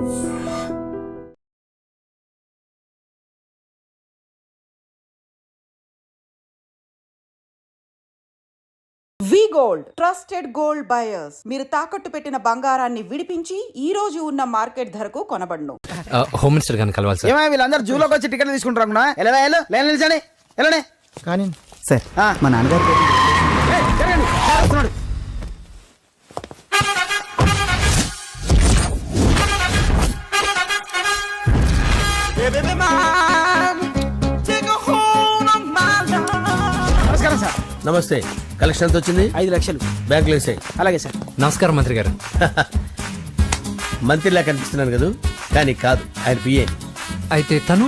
వి gold trusted gold buyers. మీరు తాకట్టు పెట్టిన బంగారాన్ని విడిపించి ఈ రోజు ఉన్న మార్కెట్ ధరకు కొనబడును. హోమ్ మినిస్టర్ గారిని కలవాలి సార్. ఏమో వీళ్ళందరూ జూలోకి వచ్చి టికెట్లు తీసుకుంటారు. లైన్ నిలిచండి. వెళ్ళండి. కానీ సార్ మా నాన్నగారు వస్తున్నాడు. నమస్కారం సార్. నమస్తే. కలెక్షన్ ఎంత వచ్చింది? 5 లక్షలు బ్యాంకులో వేసాయి. అలాగే సార్. నమస్కారం మంత్రి గారు. మంత్రిలా కనిపిస్తున్నాను కదా, కానీ కాదు, ఆయన పిఏ. అయితే తను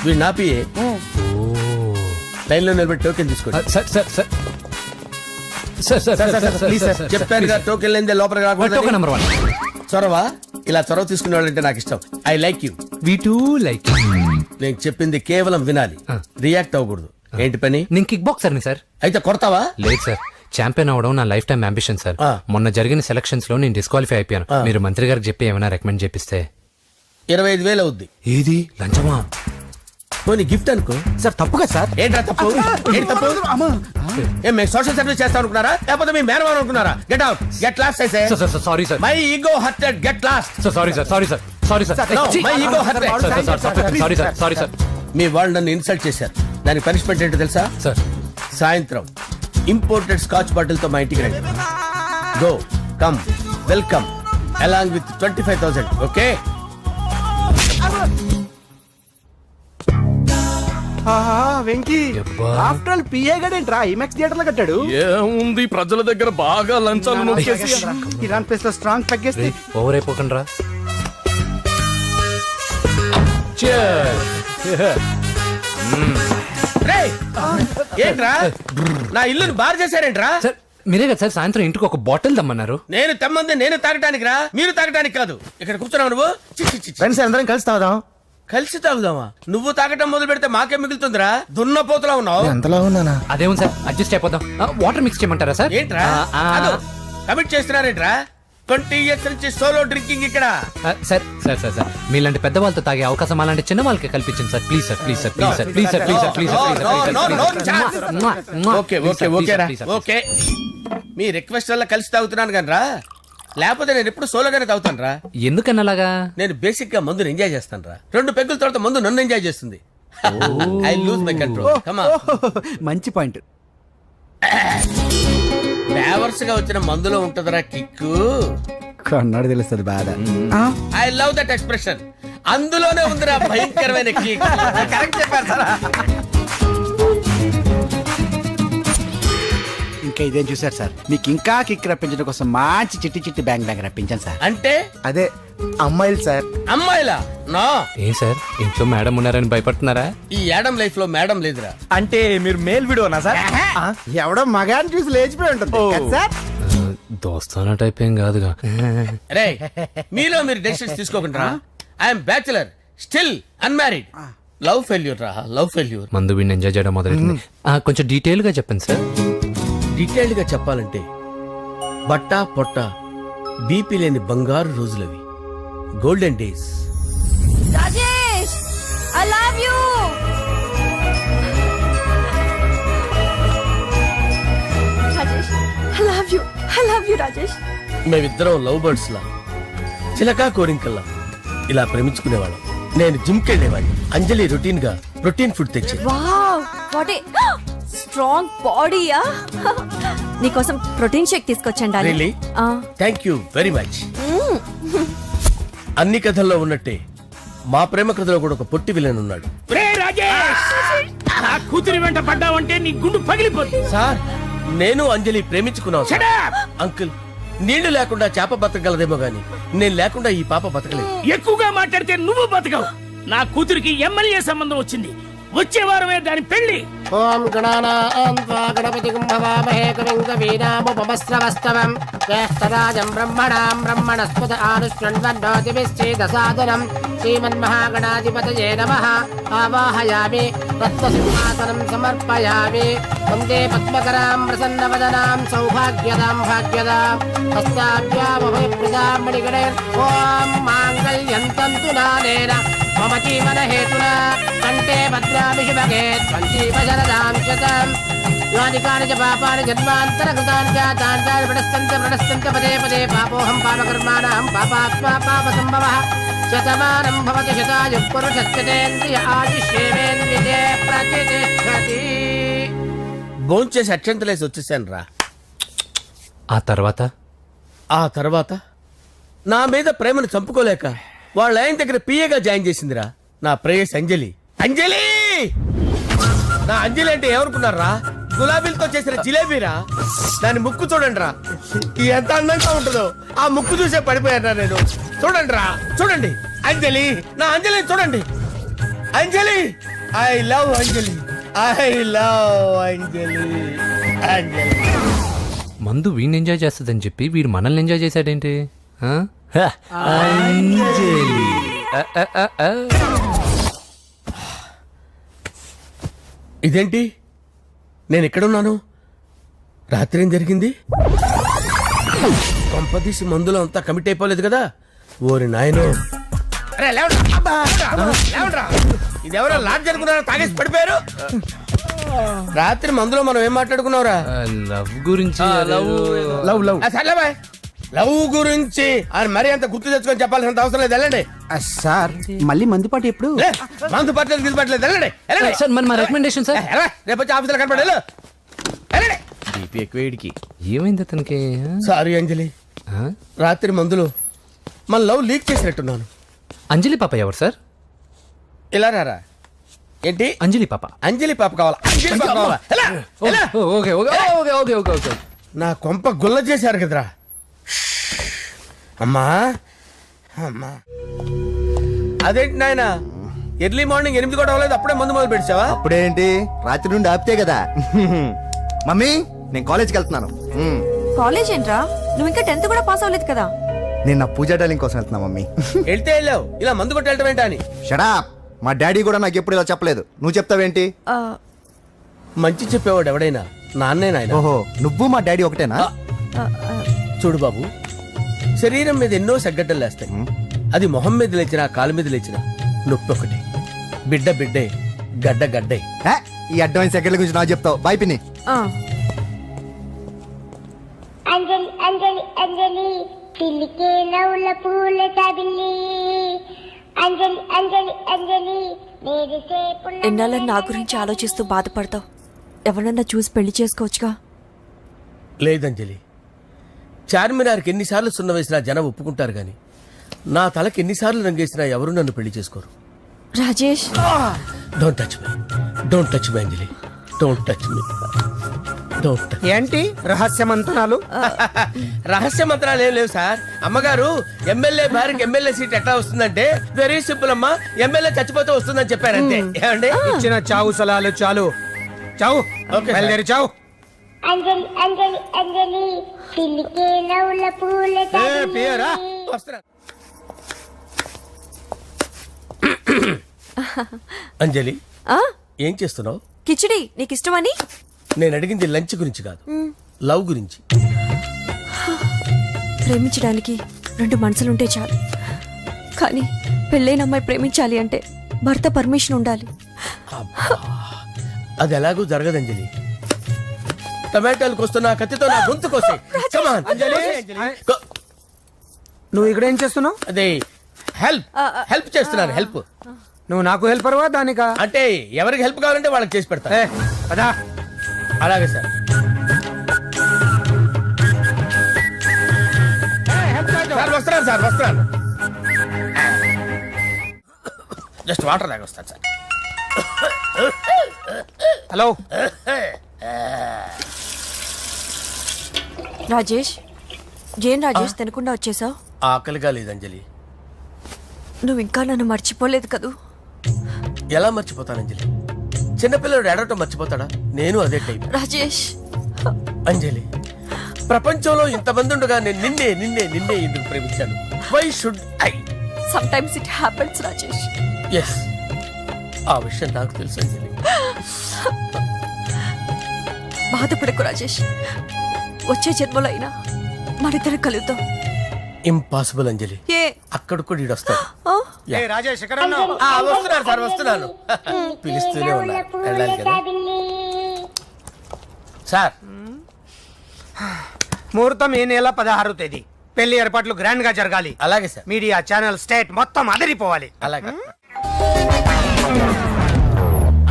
వీడు నా పిఏ. లైన్లో నిలబెట్టి టోకెన్ తీసుకోండి. Sir sir sir sir sir sir please sir. చెప్పాను కదా, టోకెన్ లేదే లోపలికి టోకెన్ రాకూడదు. నెంబర్ 1. చొరవ, ఇలా చొరవ తీసుకునే వాళ్ళంటే నాకు ఇష్టం. I like you. We two like. నేను చెప్పింది కేవలం వినాలి, రియాక్ట్ అవ్వకూడదు. ఏంటి పని? నేను కిక్ బాక్సర్ని సార్. అయితే కొడతావా? లేదు సార్, ఛాంపియన్ అవడం నా లైఫ్ టైం అంబిషన్ సార్. మొన్న జరిగిన సెలక్షన్స్ లో నేను డిస్క్వాలిఫై అయిపోయాను. మీరు మంత్రి గారికి చెప్పి ఏమైనా రికమెండ్ చేపిస్తే. 25,000 అవుద్ది. ఏది లంచమా? పోనీ గిఫ్ట్ అనుకో. సార్ తప్పు కదా సార్. ఏంట్రా తప్పు? ఏంటి తప్పు? ఏం మేము సోషల్ సర్వీస్ చేస్తాం అనుకున్నారా, లేకపోతే మీ మేనమాన్ అనుకున్నారా? Get out, get lost. అయితే sorry sir. My ego hurted, get lost. Sorry sir. Sorry sir. Sorry sir. My ego hurted. Sorry sir. Sorry sir. మీ వాళ్ళు నన్ను ఇన్సల్ట్ చేశారు. దానికి పనిష్మెంట్ ఏంటో తెలుసా? సార్ సాయంత్రం ఇంపోర్టెడ్ స్కాచ్ బాటిల్ తో మా ఇంటికి రండి. Go come welcome along with 25,000. Okay? Venky యబ్బా. ఆఫ్టర్ ఆల్ పిఏ గడేంట్రా ఇమెక్స్ థియేటర్ లో కట్టాడు. ఏముంది, ప్రజల దగ్గర బాగా లంచాలు నొక్కేసి ఇరాన్ ప్లేస్ లో స్ట్రాంగ్ తగ్గేస్తే ఓవర్ అయిపోకండి రా. రేయ్, ఏంట్రా నా ఇల్లుని బార్ చేశారేంట్రా? సార్ మీరే కదా సార్ సాయంత్రం ఇంటికి ఒక బాటిల్ దమ్మన్నారు. నేను తెమ్మంది నేను తాగటానికి రా, మీరు తాగటానికి కాదు. ఇక్కడ కూర్చున్నావు నువ్వు. చి, చి, చి, చి. ఫ్రెండ్స్ అందరం కలిసి తాగుదాం. కలిసి తాగుదామా? నువ్వు తాగటం మొదలు పెడితే మాకే మిగులుతుందిరా. దున్నపోతులా ఉన్నావు. ఎంతలా ఉన్నానా? అదేమో సార్, అడ్జస్ట్ అయిపోదాం. వాటర్ మిక్స్ చేయమంటారా సార్? ఏంట్రా కమిట్ చేస్తున్నారేంట్రా? 20 years నుంచి సోలో డ్రింకింగ్ ఇక్కడ. సార్ సార్ సార్ సార్ మీలాంటి పెద్ద వాళ్ళతో తాగే అవకాశం అలాంటి చిన్న వాళ్ళకి కల్పించండి sir. Please sir, please sir, please sir, please sir, please sir, please sir. Okay okay okay రా, ఓకే. మీ రిక్వెస్ట్ వల్ల కలిసి తాగుతున్నాను కానీ రా, లేకపోతే నేను ఎప్పుడు సోలోగానే తాగుతాను రా. ఎందుకన్నా అలాగా? నేను బేసిక్ గా మందుని ఎంజాయ్ చేస్తాను రా. 2 పెగ్గుల తర్వాత మందు నన్ను ఎంజాయ్ చేస్తుంది. I lose my control. Come on. మంచి పాయింట్. ఫ్లేవర్స్ గా వచ్చిన మందులో ఉంటదరా కిక్కు. కన్నాడు తెలుస్తుంది బాధ. I love that expression. అందులోనే ఉందిరా భయంకరమైన కిక్. కరెక్ట్ చెప్పారు సార్. ఇంకా ఇదేం చూసారు సార్, మీకు ఇంకా కిక్ రప్పించడం కోసం మంచి చిట్టి చిట్టి బ్యాంగ్ రప్పించాను సార్. అంటే అదే అమ్మాయిలు సార్. అమ్మాయిలా? నో. ఏం సార్ ఇంట్లో మేడం ఉన్నారని భయపడుతున్నారా? ఈ యాడమ్ లైఫ్ లో మేడం లేదురా. అంటే మీరు మేల్ వీడియోనా సార్? ఎవడో మగాన్ని చూసి లేచిపోయి ఉంటుంది కదా సార్. దోస్తానా టైప్ ఏం కాదుగా. రే, మీలో మీరు డెసిషన్స్ తీసుకోకుండా. I'm bachelor, still unmarried. Love failure రా, లవ్ ఫెయిల్యూర్. మందు వీడిని ఎంజాయ్ చేయడం మొదలైంది. కొంచెం డీటెయిల్ గా చెప్పండి సార్. డీటెయిల్డ్ గా చెప్పాలంటే బట్టా పొట్ట బీపీ లేని బంగారు రోజులవి, golden days. Rajesh, I love you. Rajesh, I love you. I love you, Rajesh. మేమిద్దరం లవ్ బర్డ్స్ లా, చిలకా కోరింకల్లా ఇలా ప్రేమించుకునేవాళ్ళం. నేను జిమ్ కెళ్ళేవాడిని. అంజలి రొటీన్ గా ప్రోటీన్ ఫుడ్ తెచ్చి. వావ్, వాట్ ఏ స్ట్రాంగ్ బాడీయా. నీకోసం ప్రోటీన్ షేక్ తీసుకొచ్చండి. Really? Thank you very much. అన్ని కథల్లో ఉన్నట్టే మా ప్రేమ కథలో కూడా ఒక పొట్టి విలన్ ఉన్నాడు. కూతురి వెంట పడ్డావంటే నీ గుండు పగిలిపోతుంది. సార్, నేను అంజలి ప్రేమించుకున్నాను సార్. అంకుల్, నీళ్లు లేకుండా చేప బతకగలదేమో గాని నేను లేకుండా ఈ పాప బతకలేదు. ఎక్కువగా మాట్లాడితే నువ్వు బతకవు. నా కూతురికి ఎమ్మెల్యే సంబంధం వచ్చింది. వచ్చే వారమే దాని పెళ్లి. ఓం గణానాం గణపతిం భవామహే కవిం కవీనాముపమస్రవస్తవం జ్యేష్ఠరాజం బ్రహ్మణాం బ్రహ్మణస్పద ఆనుష్ణ్వన్నోతిభిశ్చేదసాదనం శ్రీమన్మహాగణాధిపతయే నమః. ఆవాహయామి తత్వసింహాసనం సమర్పయామి. వందే పద్మకరాం ప్రసన్నవదనాం సౌభాగ్యదాం భాగ్యదాం హస్తాభ్యామభయప్రదాం మణిగణైర్. ఓం మాంగళ్యం ऋतुनानेन मम जीवन हेतुना कंठे भद्रामि शुभगे त्वञ्जीव शरदां शतम् यानि कानि च पापानि जन्मान्तरकृतानि च तानि प्रणश्यन्ति पदे पदे पापोऽहं पापकर्माणां पापात्मा पापसम्भवः शतमानं भवति शतायुः पुरुषस्यतेन्द्रिय आयुष्येवेन्द्रिये प्रतिष्ठति. భోంచేసి అక్షంతలేసి వచ్చేసాను రా. ఆ ఆ తర్వాత నా మీద ప్రేమను చంపుకోలేక వాళ్ళ ఆయన దగ్గర పిఏగా జాయిన్ చేసిందిరా నా ప్రేయస్ అంజలి. అంజలి నా అంజలి అంటే ఏమనుకున్నారా? గులాబీలతో చేసిన జిలేబీరా. దాని ముక్కు చూడండి రా, ఎంత అందంగా ఉంటుందో. ఆ ముక్కు చూసే పడిపోయారా నేను. చూడండి రా, చూడండి అంజలి, నా అంజలి చూడండి. Anjali, I love Anjali, I love Anjali. Anjali మందు వీడిని ఎంజాయ్ చేస్తుందని చెప్పి వీడు మనల్ని ఎంజాయ్ చేశాడేంటి? ఆ? ఇదేంటి, నేను ఎక్కడున్నాను? రాత్రి ఏం జరిగింది? కొంపదీసి మందులో అంతా కమిట్ అయిపోలేదు కదా? ఓరి నాయనో, ఇదెవరో లాడ్జ్ అనుకున్నారా? తాగేసి పడిపోయారు. రాత్రి మందులో మనం ఏం మాట్లాడుకున్నావురా? లవ్ గురించి లవ్ లవ్ సర్లే బాయ్, లవ్ గురించి అని మరీ అంత గుర్తు తెచ్చుకొని చెప్పాల్సినంత అవసరం లేదు. వెళ్ళండి. సార్ మళ్ళీ మందుపాటి ఎప్పుడు? లే, మందు పట్టలేదు గిల్లు పట్టలేదు. వెళ్ళండి, వెళ్ళండి. సార్ మరి మా రికమెండేషన్ సార్. రేపు వచ్చి ఆఫీసులో కనపడి వెళ్ళు. వెళ్ళండి. బీపీ ఎక్కువ వీడికి. ఏమైంది అతనికి? సారీ అంజలి, ఆ? రాత్రి మందులో మన లవ్ లీక్ చేసినట్టున్నాను. అంజలి పాప ఎవరు సార్? ఇలా రారా. ఏంటి? అంజలి పాప. అంజలి పాప కావాలా? అంజలి పాప కావాలా? ఎలా? ఎలా? Okay okay okay okay okay okay. నా కొంప గుల్ల చేశారు కదరా. అమ్మా అమ్మా, అదేంటి నాయన, ఎర్లీ మార్నింగ్ 8 కూడా అవ్వలేదు, అప్పుడే మందు మొదలు పెడిచావా? అప్పుడేంటి, రాత్రి నుండి ఆపితే కదా. మమ్మీ నేను కాలేజ్కి వెళ్తున్నాను. కాలేజ్ ఏంట్రా, నువ్వు ఇంకా 10th కూడా పాస్ అవ్వలేదు కదా? నేను నా పూజా డాలింగ్ కోసం వెళ్తున్నా మమ్మీ. వెళ్తే వెళ్ళావు, ఇలా మందు కొట్టి వెళ్ళటం ఏంటా అని. షడా, మా డాడీ కూడా నాకు ఎప్పుడు ఇలా చెప్పలేదు. నువ్వు చెప్తావేంటి? ఆ, మంచి చెప్పేవాడు ఎవడైనా నాన్నే నాయన. ఓహో, నువ్వు మా డాడీ ఒకటేనా? ఆ, ఆ, చూడు బాబు, శరీరం మీద ఎన్నో సగ్గడ్డలు లేస్తాయి. అది మొహం మీద లేచినా కాలు మీద లేచినా నొప్పి ఒకటి. బిడ్డ బిడ్డే, గడ్డ గడ్డే. హే, ఈ అడ్వాన్స్ సెకండ్ల గురించి నాకు చెప్తావు. బాయ్ పిన్ని. ఆ. అంజలి అంజలి అంజలి పిల్లికే నవ్వుల పూల చబిల్లి అంజలి అంజలి అంజలి మెరిసే ఎన్నాళ్ళ నా గురించి ఆలోచిస్తూ బాధపడతావు? ఎవరన్నా చూసి పెళ్లి చేసుకోవచ్చుగా. లేదంజలి, చార్మినార్కి ఎన్నిసార్లు సున్న వేసినా జనం ఒప్పుకుంటారు గాని నా తలకి ఎన్నిసార్లు రంగేసినా ఎవరు నన్ను పెళ్లి చేసుకోరు. Rajesh, don't touch me, don't touch me Anjali, don't touch me, don't touch. ఏంటి రహస్య మంతనాలు? రహస్య మంత్రాలు ఏం లేవు సార్. అమ్మగారు ఎమ్మెల్యే భార్యకి ఎమ్మెల్యే సీట్ ఎట్లా వస్తుందంటే వెరీ సింపుల్ అమ్మా, ఎమ్మెల్యే చచ్చిపోతే వస్తుందని చెప్పారంతే. ఏమండి? ఇచ్చిన చావు సలాలు చాలు. చావు, ఓకే సార్. బయలుదేరి చావు. అంజలి అంజలి అంజలి పిల్లికే నవ్వుల పూల పియరా? చబిల్లి వస్తున్నా. అంజలి, ఆ, ఏం చేస్తున్నావు? కిచిడి నీకు ఇష్టమని. నేను అడిగింది లంచ్ గురించి కాదు, లవ్ గురించి. ప్రేమించడానికి 2 మనసులుంటే చాలు, కానీ పెళ్ళైన అమ్మాయి ప్రేమించాలి అంటే భర్త పర్మిషన్ ఉండాలి. అది ఎలాగూ జరగదంజలి. టమాటాలు కోస్తున్నా కత్తితో నా గొంతు కోసే. అంజలి, నువ్వు ఇక్కడ ఏం చేస్తున్నావు? అదే హెల్ప్ హెల్ప్ చేస్తున్నాను. హెల్ప్ నువ్వు నాకు హెల్పర్వా దానికా? అంటే ఎవరికి హెల్ప్ కావాలంటే వాళ్ళకి చేసి పెడతా. అదా అలాగే సార్. సార్ వస్తున్నాను, సార్ వస్తున్నాను. జస్ట్ వాటర్ తాగి వస్తాను సార్. హలో. రాజేష్, ఏం రాజేష్ తినకుండా వచ్చేసావు? ఆకలిగా లేదు అంజలి. నువ్వు ఇంకా నన్ను మర్చిపోలేదు కదూ? ఎలా మర్చిపోతాను అంజలి? చిన్నపిల్లడు ఏడవటం మర్చిపోతాడా? నేను అదే టైప్. రాజేష్, అంజలి, ప్రపంచంలో ఇంతమంది ఉండగా నేను నిన్నే నిన్నే నిన్నే ఎందుకు ప్రేమించాను? Why should I? Sometimes it happens Rajesh. Yes, ఆ విషయం నాకు తెలుసు అంజలి. బాధపడకు రాజేష్, వచ్చే జన్మలో అయినా మనిద్దరం కలుద్దాం. ఇంపాసిబుల్ అంజలి. ఏ? అక్కడ కూడా ఈడొస్తాడు. ఆ? రాజేష్ ఇక్కడ వస్తున్నాను సార్ వస్తున్నాను. పిలుస్తూనే ఉన్నా వెళ్ళాలి కదా సార్. ముహూర్తం ఈ నెల 16వ తేదీ. పెళ్లి ఏర్పాట్లు గ్రాండ్ గా జరగాలి. అలాగే సార్. మీడియా ఛానల్ స్టేట్ మొత్తం అదిరిపోవాలి. అలాగే.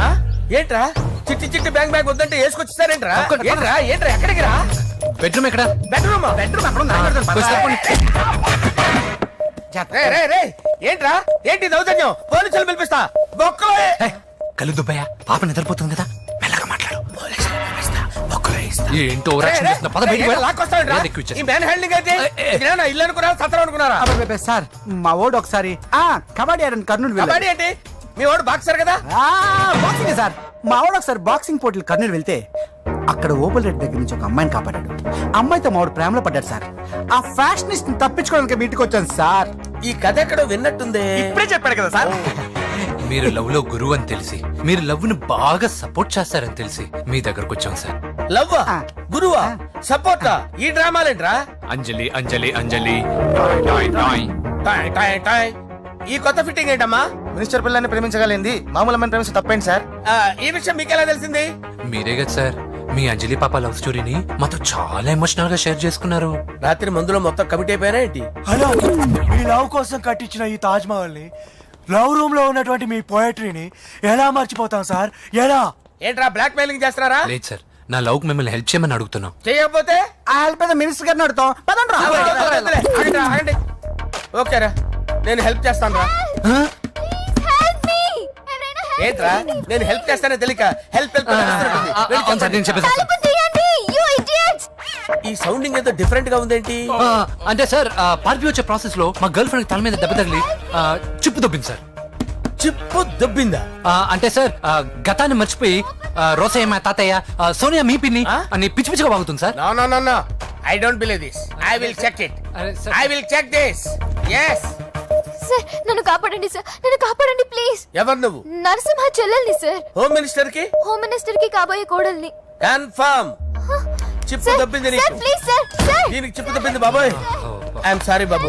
ఆ? ఏంట్రా చిట్టి చిట్టి బ్యాంక్ బ్యాగ్ వద్దంటే వేసుకొచ్చేసారేంట్రా? ఏంట్రా ఏంట్రా ఎక్కడికి రా? బెడ్రూమ్ ఎక్కడ? బెడ్రూమ్ బెడ్రూమ్ అక్కడ ఉందా? ఏంట్రా ఏంటి దౌర్జన్యం? పోలీసులు పిలిపిస్తా. బొక్కలో కళ్ళు దుబ్బయ్య, పాప నిద్రపోతుంది కదా, మెల్లగా మాట్లాడు. ఏంటో లాక్కొస్తాడు. ఈ మ్యాన్ హ్యాండింగ్ అయితే ఇదేనా ఇల్లు అనుకున్నారా సత్రం అనుకున్నారా? అబ్బబ్బబ్బే, సార్ మా ఓడు ఒకసారి కబడ్డీ ఆడని కర్నూలు వెళ్ళాడు. కబడ్డీ ఏంటి? మీ వాడు బాక్సర్ కదా? Boxing sir. మా వాడు ఒకసారి బాక్సింగ్ పోటీలు కర్నూలు వెళ్తే అక్కడ ఓపెల్ రెడ్డి దగ్గర నుంచి ఒక అమ్మాయిని కాపాడాడు. అమ్మాయితో మా వాడు ప్రేమలో పడ్డాడు సార్. ఆ ఫ్యాషనిస్ట్ తప్పించుకోవడానికి మీటికి వచ్చాను సార్. ఈ కథ ఎక్కడో విన్నట్టుంది. ఇప్పుడే చెప్పాడు కదా సార్. మీరు లవ్ లో గురువు అని తెలిసి, మీరు లవ్ ను బాగా సపోర్ట్ చేస్తారని తెలిసి మీ దగ్గరకు వచ్చాం సార్. లవ్వా గురువా సపోర్టా? ఈ డ్రామాలేంట్రా? అంజలి అంజలి అంజలి. టాయ్ టాయ్ టాయ్. ఈ కొత్త ఫిట్టింగ్ ఏంటమ్మా? మినిస్టర్ పిల్లని ప్రేమించగలింది మామూలు అమ్మని ప్రేమించి తప్పేంటి సార్? ఈ విషయం మీకెలా తెలిసింది? మీరే కదా సార్ మీ అంజలి పాప లవ్ స్టోరీని మాతో చాలా ఎమోషనల్ గా షేర్ చేసుకున్నారు. రాత్రి మందులో మొత్తం కమిటీ అయిపోయినా ఏంటి? హలో, మీ లవ్ కోసం కట్టించిన ఈ తాజ్ మహల్ ని, లవ్ రూమ్ లో ఉన్నటువంటి మీ పోయట్రీని ఎలా మర్చిపోతాం సార్? ఎలా? ఏంట్రా బ్లాక్ మెయిలింగ్ చేస్తున్నారా? లేదు సార్, నా లవ్ కు మిమ్మల్ని హెల్ప్ చేయమని అడుగుతున్నాం. చేయకపోతే ఆ హెల్ప్ అయితే మినిస్టర్ గారిని అడుగుతాం. పదండ్రా. ఆగండి. ఓకేరా, నేను హెల్ప్ చేస్తాను రా. ఏంట్రా నేను హెల్ప్ చేస్తానే తెలియక హెల్ప్ హెల్ప్ అవును సార్, నేను చెప్పేసి ఈ సౌండింగ్ ఏదో డిఫరెంట్ గా ఉందేంటి? అంటే సార్ పార్టీ వచ్చే ప్రాసెస్ లో మా గర్ల్ ఫ్రెండ్ తల మీద దెబ్బ తగిలి చిప్పు దొబ్బింది సార్. చిప్పు దొబ్బిందా? అంటే సార్ గతాన్ని మర్చిపోయి రోసయ్య మా తాతయ్య సోనియా మీ పిన్ని అని పిచ్చి పిచ్చిగా వాగుతుంది sir. No no no no, I don't believe this. I will check it. I will check this. yes. Sir నన్ను కాపాడండి సార్, నన్ను కాపాడండి ప్లీజ్. ఎవరు నువ్వు? నరసింహ చెల్లెల్ని సార్. హోమ్ మినిస్టర్ కి? హోమ్ మినిస్టర్ కి కాబోయే కోడల్ని. కన్ఫర్మ్. చిప్పు దొబ్బింది సార్ నీకు. Please sir. సార్ దీనికి చిప్పు దొబ్బింది బాబోయ్. ఐఎమ్ సారీ బాబు.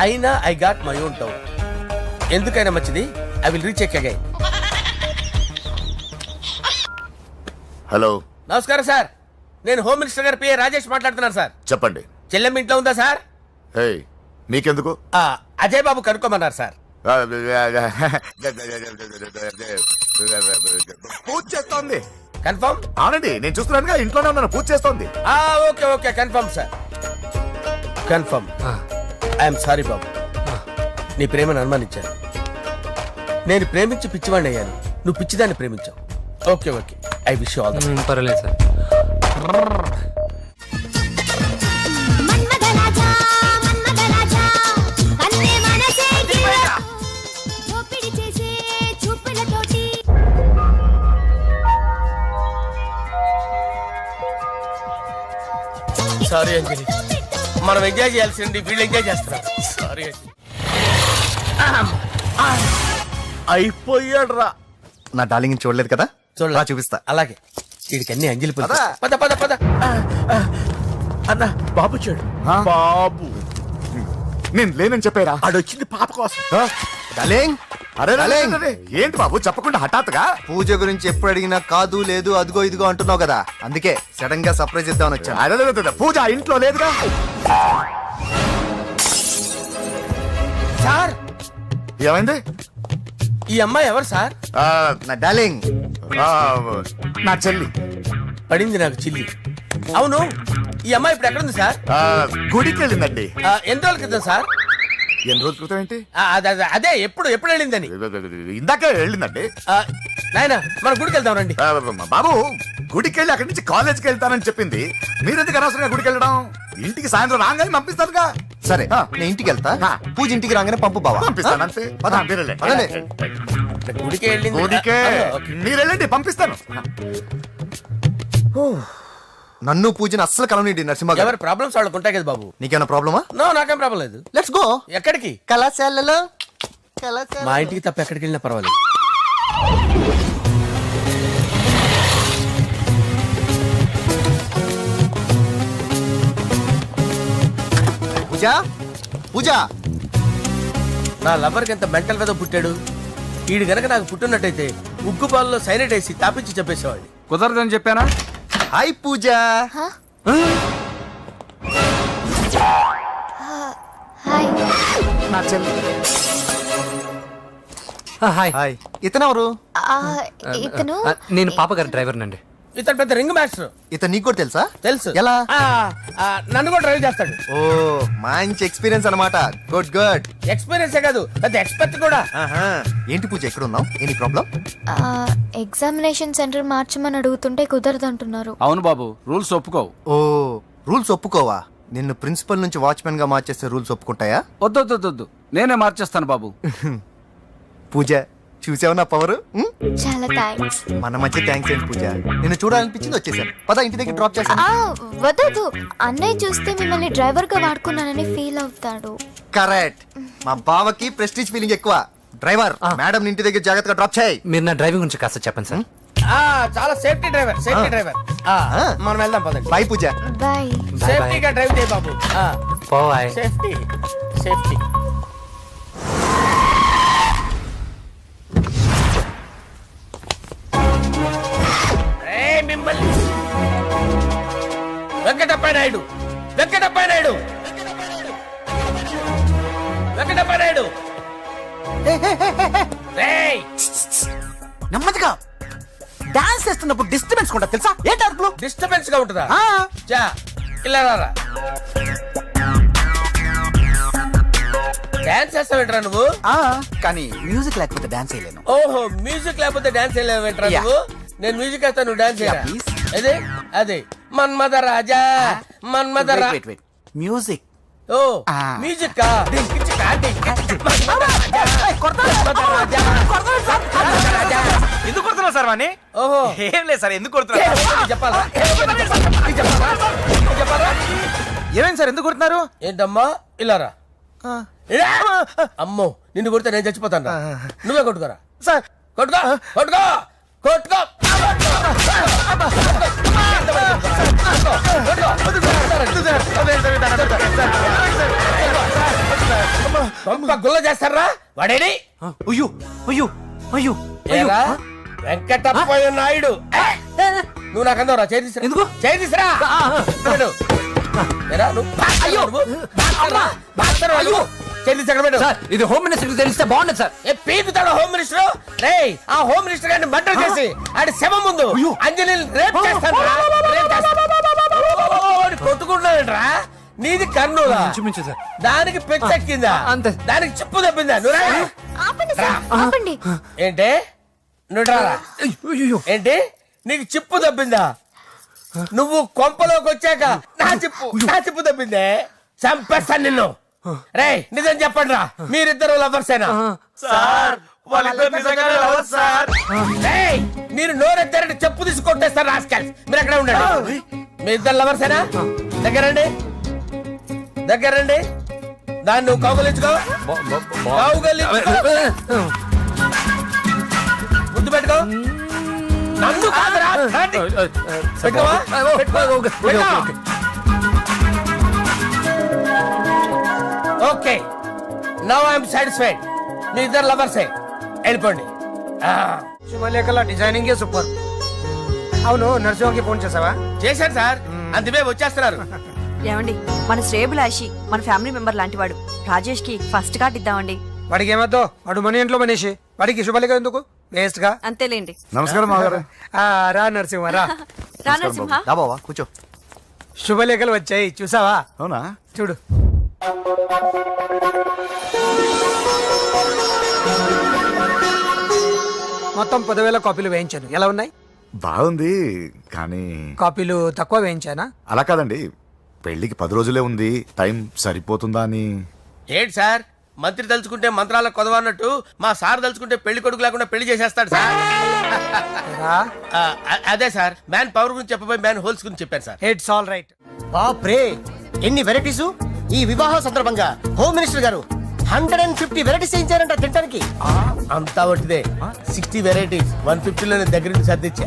అయినా I got my own town. ఎందుకైనా మంచిది, I will recheck again. Hello, నమస్కారం సార్, నేను హోమ్ మినిస్టర్ గారి పిఏ రాజేష్ మాట్లాడుతున్నాను సార్. చెప్పండి. చెల్లెమ్మ ఇంట్లో ఉందా సార్? హే, మీకెందుకు? అజయ్ బాబు కనుక్కోమన్నారు సార్. పూజ చేస్తోంది. కన్ఫర్మ్? అవునండి, నేను చూస్తున్నానుగా, ఇంట్లోనే ఉన్నాను, పూజ చేస్తోంది. Okay okay, confirm sir, confirm. I'm sorry బాబు, నీ ప్రేమను అనుమానించాను. నేను ప్రేమించి పిచ్చివాడిని అయ్యాను, నువ్వు పిచ్చిదాన్ని ప్రేమించావు. Okay okay, I wish you all the best. పర్వాలేదు సార్. సారీ అంజలి, మనం ఎంజాయ్ చేయాల్సింది వీళ్ళు ఎంజాయ్ చేస్తున్నారు. సారీ అంజలి. అయిపోయాడు రా. నా డార్లింగ్ చూడలేదు కదా, చూడలా, చూపిస్తా. అలాగే వీడికి అన్ని అంజలి పద పద పద పద. అన్న బాబు చూడు. బాబు నేను లేనని చెప్పారా? ఆడొచ్చింది పాప కోసం. డార్లింగ్, అరే డార్లింగ్, ఏంటి బాబు చెప్పకుండా హఠాత్తుగా? పూజ గురించి ఎప్పుడు అడిగినా కాదు లేదు అదిగో ఇదిగో అంటున్నావు కదా, అందుకే సడన్ గా సర్ప్రైజ్ ఇద్దామని వచ్చాను. అరే పూజ ఇంట్లో లేదుగా. సార్ ఏమైంది? ఈ అమ్మాయి ఎవరు సార్? నా డార్లింగ్, నా చెల్లి. పడింది నాకు చిల్లి. అవును, ఈ అమ్మాయి ఇప్పుడు ఎక్కడుంది సార్? గుడికి వెళ్ళిందండి. ఎన్ని రోజుల క్రితం సార్? ఎన్ని రోజుల క్రితం ఏంటి? అదే ఎప్పుడు ఎప్పుడు వెళ్ళిందని. ఇందాకే వెళ్ళిందండి. నాయన మన గుడికి వెళ్దాం రండి. బాబు గుడికి వెళ్ళి అక్కడి నుంచి కాలేజ్కి వెళ్తానని చెప్పింది. మీరెందుకు అనవసరంగా గుడికి వెళ్ళడం? ఇంటికి సాయంత్రం రాగానే పంపిస్తారుగా. సరే నేను ఇంటికి వెళ్తా, పూజ ఇంటికి రాగానే పంపు బావా. పంపిస్తాను అంతే. గుడికి వెళ్ళింది. గుడికే మీరు వెళ్ళండి, పంపిస్తాను. నన్ను పూజను అస్సలు కలవనిండి నరసింహ గారు. ఎవరి ప్రాబ్లమ్స్ వాళ్ళకు ఉంటాయి కదా బాబు. నీకేమైనా ప్రాబ్లమా? నో, నాకేం ప్రాబ్లం లేదు. Let's go. ఎక్కడికి? కళాశాలలో. మా ఇంటికి తప్ప ఎక్కడికి వెళ్ళినా పర్వాలేదు. పూజ పూజ నా లవర్కి ఎంత మెంటల్ మీద పుట్టాడు. వీడు గనక నాకు పుట్టినట్టయితే ఉగ్గు పాలలో సైనట్ వేసి తాపించి చెప్పేసేవాడిని. కుదరదని చెప్పానా? హాయ్ పూజ. హాయ్. నా చెల్లి. Hi hi. ఇతనెవరు? ఇతను నేను పాప గారి డ్రైవర్ నండి. ఇతను పెద్ద రింగ్ మాస్టర్. ఇతను నీకు కూడా తెలుసా? తెలుసు. ఎలా? నన్ను కూడా డ్రైవ్ చేస్తాడు. ఓ మంచి ఎక్స్పీరియన్స్ అన్నమాట. Good good. ఎక్స్పీరియన్సే కాదు, పెద్ద ఎక్స్పర్ట్ కూడా. ఏంటి పూజ ఎక్కడ ఉన్నావు? ఏంటి ప్రాబ్లం? ఎగ్జామినేషన్ సెంటర్ మార్చమని అడుగుతుంటే కుదరదంటున్నారు. అవును బాబు, రూల్స్ ఒప్పుకోవు. ఓ రూల్స్ ఒప్పుకోవా? నిన్ను ప్రిన్సిపల్ నుంచి వాచ్మెన్ గా మార్చేస్తే రూల్స్ ఒప్పుకుంటాయా? వద్దు, నేనే మార్చేస్తాను బాబు. పూజ చూసావు నా పవర్? చాలా థ్యాంక్స్. మన మధ్య థ్యాంక్స్ ఏంటి పూజ, నిన్ను చూడాలనిపించింది వచ్చేసాను. పద ఇంటి దగ్గర డ్రాప్ చేస్తాను. వద్దు, అన్నయ్య చూస్తే మిమ్మల్ని డ్రైవర్ గా వాడుకున్నానని ఫీల్ అవుతాడు. కరెక్ట్. మా బావకి ప్రెస్టీజ్ ఫీలింగ్ ఎక్కువ. డ్రైవర్ మేడం ఇంటి దగ్గర జాగ్రత్తగా డ్రాప్ చేయి. మీరు నా డ్రైవింగ్ గురించి కాస్త చెప్పండి సార్. చాలా సేఫ్టీ డ్రైవర్. మనం వెళ్దాం పదండి. బై పూజ. బాయ్. సేఫ్టీగా డ్రైవ్ చేయి బాబు. పోవాయ్. సేఫ్టీ. మిమ్మల్ని వెంకటప్ప నాయుడు. నెమ్మదిగా డాన్స్ చేస్తున్నప్పుడు డిస్టర్బెన్స్ కూడా తెలుసా? ఏంటి అరుపులు? డిస్టర్బెన్స్ గా ఉంటుందా? చా ఇలా రారా. డాన్స్ చేస్తావేంట్రా నువ్వు? కానీ మ్యూజిక్ లేకపోతే డాన్స్ చేయలేను. ఓహో, మ్యూజిక్ లేకపోతే డాన్స్ చేయలేవేంట్రా నువ్వు? నేను మ్యూజిక్ వేస్తాను, నువ్వు డాన్స్ చేయరా? అదే మన్మద రాజా. మ్యూజిక్. ఓ మ్యూజిక్. ఎందుకు కొడుతున్నావు సార్ వాణ్ణి? ఓహో, ఏం లేదు సార్, ఎందుకు కొడుతున్నారు చెప్పాలా? ఏమైంది సార్, ఎందుకు కొడుతున్నారు? ఏంటమ్మా ఇలా రా. అమ్మో, నిన్ను కొడితే నేను చచ్చిపోతాను. నువ్వే కొట్టుకోరా సార్. కొట్టుకో. గుల్ల చేస్తారా వాడేని? ఏరా, వెంకటప్పయ్య నాయుడు. నువ్వు నాకు అందవరా? చేతిసిరా. ఎందుకు? చేతిసిరా. ఇది హోమ్ మినిస్టర్ తెలిస్తే బాగుండదు సార్. పీకుతాడు హోమ్ మినిస్టర్. ఆ హోమ్ మినిస్టర్ గారిని మర్డర్ చేసి ఆడి శవం ముందు అంజలి రేప్ చేస్తాను. కొట్టుకుంటున్నాడంట్రా. నీది కన్నులా? సార్. దానికి పెచ్చెక్కిందా? అంతే. దానికి చిప్పు తప్పిందా? ఏంటి నువ్వు రారా? ఏంటి నీకు చిప్పు తప్పిందా? నువ్వు కొంపలోకి వచ్చాక నా చిప్పు తప్పిందే. చంపేస్తాను నిన్ను. రేయ్ నిజం చెప్పండి రా, మీరిద్దరు లవర్సేనా? మీరు నోరెత్తారంటే చెప్పు తీసి కొట్టేస్తారు రాస్కల్స్. మీరు ఎక్కడ ఉండండి. మీ ఇద్దరు లవర్సేనా? దగ్గరండి. దాన్ని నువ్వు కౌగలించుకో. ముద్దు పెట్టుకో. నన్ను కాదురా. పెట్టుకోవా? Okay, now I'm satisfied. మీ ఇద్దరు లవర్సే, వెళ్ళిపోండి. శుభలేఖల డిజైనింగ్ సూపర్. అవును, నర్సింహకి ఫోన్ చేసావా? చేశాను సార్, అందుకే వచ్చేస్తున్నారు. ఏమండి, మన శ్రేయబులాషి మన ఫ్యామిలీ మెంబర్ లాంటి వాడు. రాజేష్ కి ఫస్ట్ కార్డ్ ఇద్దామండి. వాడికి ఏమద్దో, వాడు మన ఇంట్లో మనిషి. వాడికి శుభలేఖ ఎందుకు? వేస్ట్ గా. అంతేలేండి. నమస్కారం మాగారు. రా నరసింహ రా. రా నరసింహ. బావా కూర్చో. శుభలేఖలు వచ్చాయి, చూసావా? అవునా? చూడు. మొత్తం 10,000 కాపీలు వేయించాను. ఎలా ఉన్నాయి? బాగుంది, కానీ కాపీలు తక్కువ వేయించానా? అలా కాదండి, పెళ్లికి 10 రోజులే ఉంది, టైం సరిపోతుందా అని. ఏంటి సార్, మంత్రి తలుచుకుంటే మంత్రాలకు కొదవన్నట్టు మా సార్ తలుచుకుంటే పెళ్లి కొడుకు లేకుండా పెళ్లి చేసేస్తాడు సార్. అదే సార్, మ్యాన్ పవర్ గురించి చెప్పబోయి మ్యాన్ హోల్స్ గురించి చెప్పాను సార్. It's all right. బాప్రే, ఎన్ని వెరైటీస్! ఈ వివాహ సందర్భంగా హోమ్ మినిస్టర్ గారు 150 వెరైటీస్ చేయించారంట తినడానికి. అంతా ఒకటిదే. 60 వెరైటీస్ 150లోనే దగ్గర నుంచి సర్దిచ్చా.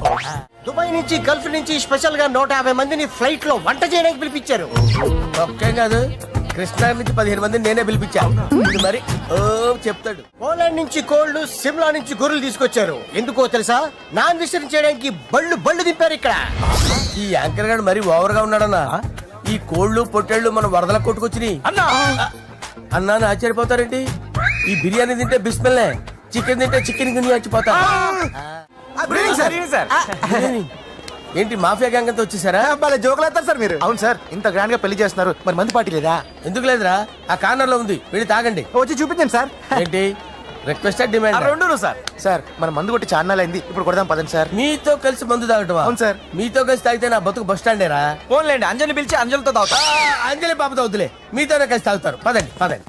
దుబాయ్ నుంచి గల్ఫ్ నుంచి స్పెషల్ గా 150 మందిని ఫ్లైట్ లో వంట చేయడానికి పిలిపించారు. ఒక్కేం కాదు, కృష్ణా నుంచి 15 మందిని నేనే పిలిపించా ఇది మరి ఓ చెప్తాడు. పోలాండ్ నుంచి కోళ్లు, సిమ్లా నుంచి గొర్రెలు తీసుకొచ్చారు. ఎందుకో తెలుసా? నాన్ వెజిటేరియన్ చేయడానికి బళ్ళు దింపారు ఇక్కడ. ఈ యాంకర్ గారు మరి ఓవర్ గా ఉన్నాడన్నా. ఈ కోళ్లు పొట్టేళ్లు మన వరదల కొట్టుకొచ్చినాయి అన్నా అని ఆశ్చర్యపోతారేంటి? ఈ బిర్యానీ తింటే బిస్మిల్లే, చికెన్ తింటే చికెన్ గిన్నె వచ్చిపోతా. ఏంటి మాఫియా గ్యాంగ్ అంతా వచ్చేసారా? జోకులు వేస్తారు సార్ మీరు. అవును సార్, ఇంత గ్రాండ్ గా పెళ్లి చేస్తున్నారు, మరి మంది పార్టీ లేదా? ఎందుకు లేదురా? ఆ కార్నర్ లో ఉంది, వెళ్ళి తాగండి. వచ్చి చూపించండి సార్. ఏంటి రిక్వెస్ట్ డిమాండ్? రెండు సార్. సార్ మన మందు కొట్టి చాన్నాలు అయింది, ఇప్పుడు కొడదాం పదండి సార్. మీతో కలిసి మందు తాగటమా? అవును సార్. మీతో కలిసి తాగితే నా బతుకు బస్ స్టాండేరా? ఫోన్లేండి, అంజలి పిలిచి అంజలితో తాగుతా. అంజలి పాప తాగుతులే, మీతోనే కలిసి తాగుతారు. పదండి పదండి.